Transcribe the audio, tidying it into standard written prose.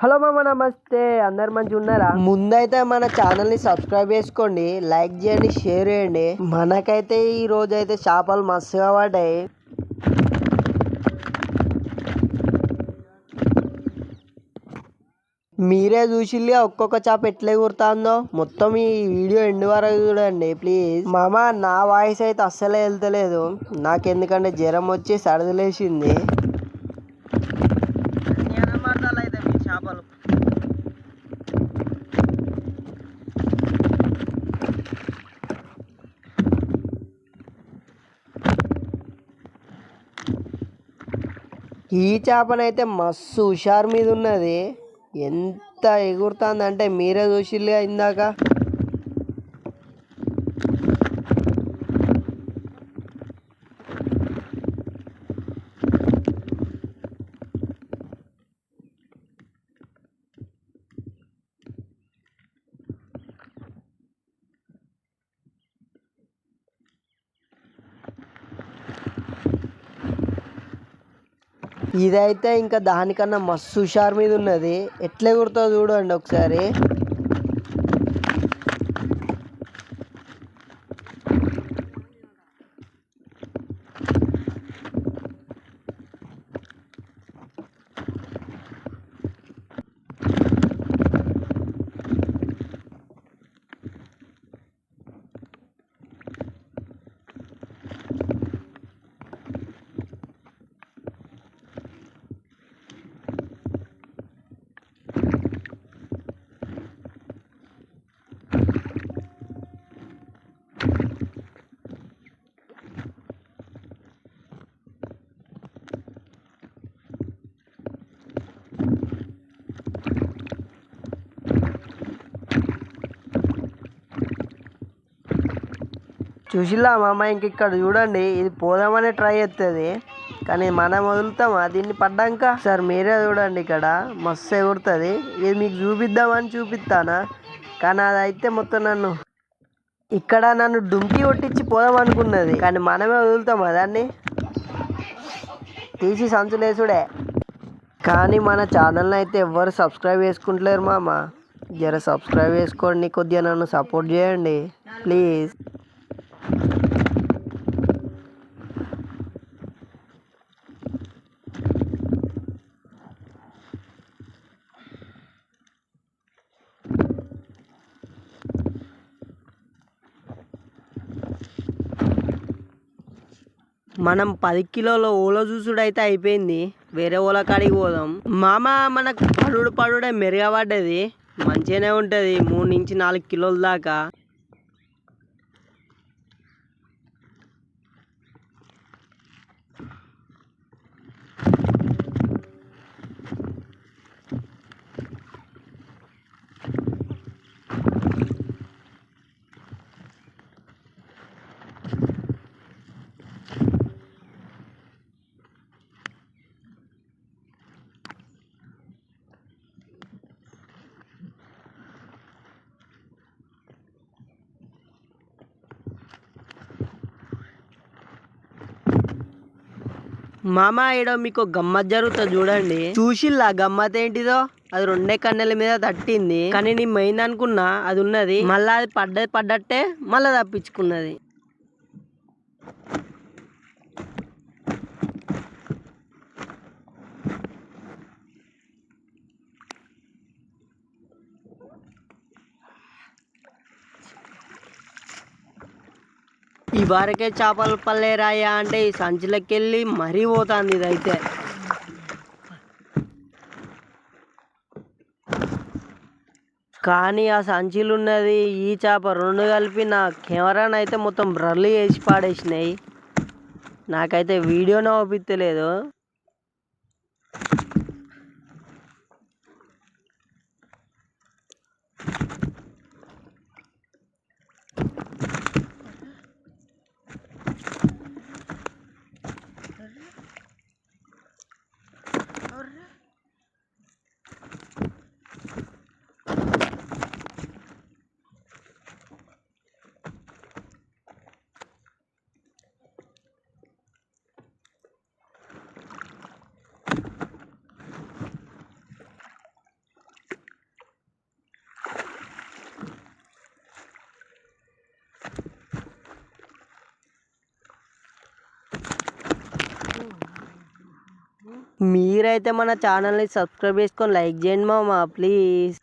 Hello మామ, నమస్తే. అందరు మంచిగా ఉన్నారా? ముందైతే మన ఛానల్ ని సబ్స్క్రైబ్ చేసుకోండి, లైక్ చేయండి, షేర్ చేయండి. మనకైతే ఈ రోజు అయితే చేపలు మస్తుగా పడ్డాయి. మీరే చూసిల్లి ఒక్కొక్క చేప ఎట్లా ఎగురుతుందో. మొత్తం ఈ వీడియో ఎండ్ వరకు చూడండి ప్లీజ్. మామ, నా వాయిస్ అయితే అస్సలే వెళ్తలేదు నాకెందుకంటే జ్వరం వచ్చి సర్దిలేసింది. చేపలు ఈ చేపనైతే మస్తు హుషారు మీద ఉన్నది. ఎంత ఎగురుతుందంటే మీరే చూసిల్లు ఇందాక. ఇదైతే ఇంకా దానికన్నా మస్తు హుషారు మీద ఉన్నది. ఎట్లా ఎగురుతుందో చూడండి ఒకసారి. చూసిల్లా మామ, ఇంక ఇక్కడ చూడండి, ఇది పోదామనే ట్రై చేస్తుంది కానీ మనం వదులుతామా దీన్ని పడ్డాక? సార్ మీరే చూడండి, ఇక్కడ మస్తు ఎగురుతుంది. ఇది మీకు చూపిద్దామని చూపిస్తానా, కానీ అదైతే మొత్తం నన్ను డుంకి కొట్టించి పోదాం అనుకున్నది, కానీ మనమే వదులుతామా దాన్ని? తీసి సంచులేసుడే. కానీ మన ఛానల్ని అయితే ఎవ్వరు సబ్స్క్రైబ్ చేసుకుంటలేరు మామ. జర సబ్స్క్రైబ్ చేసుకోండి, కొద్దిగా నన్ను సపోర్ట్ చేయండి ప్లీజ్. మనం 10 కిలోల ఓలో చూసుడు అయితే అయిపోయింది. వేరే ఓల కాడికి పోదాం మామ. మనకు పడుడే మెరుగబడ్డది, మంచిగానే ఉంటుంది 3 నుంచి 4 కిలోల దాకా. మామ, ఈడ మీకు గమ్మత్ జరుగుతుంది చూడండి. చూసిల్లా గమ్మత్ ఏంటిదో? అది 2 కన్నెల మీద తట్టింది, కానీ నేను మెయిన్ అనుకున్నా అది ఉన్నది, మళ్ళీ అది పడ్డట్టే మళ్ళీ తప్పించుకున్నది. ఈ వరకే చేపలు పల్లేరాయా అంటే ఈ సంచులకి వెళ్ళి మరీ పోతుంది ఇదైతే. కానీ ఆ సంచులు ఉన్నది ఈ చేప 2 కలిపి నా కెమెరాను అయితే మొత్తం బ్రర్లు వేసి పాడేసినాయి. నాకైతే వీడియోనే ఓపిత్తలేదు. మీరైతే మన ఛానల్ని సబ్స్క్రైబ్ చేసుకొని లైక్ చేయండి మామ ప్లీజ్.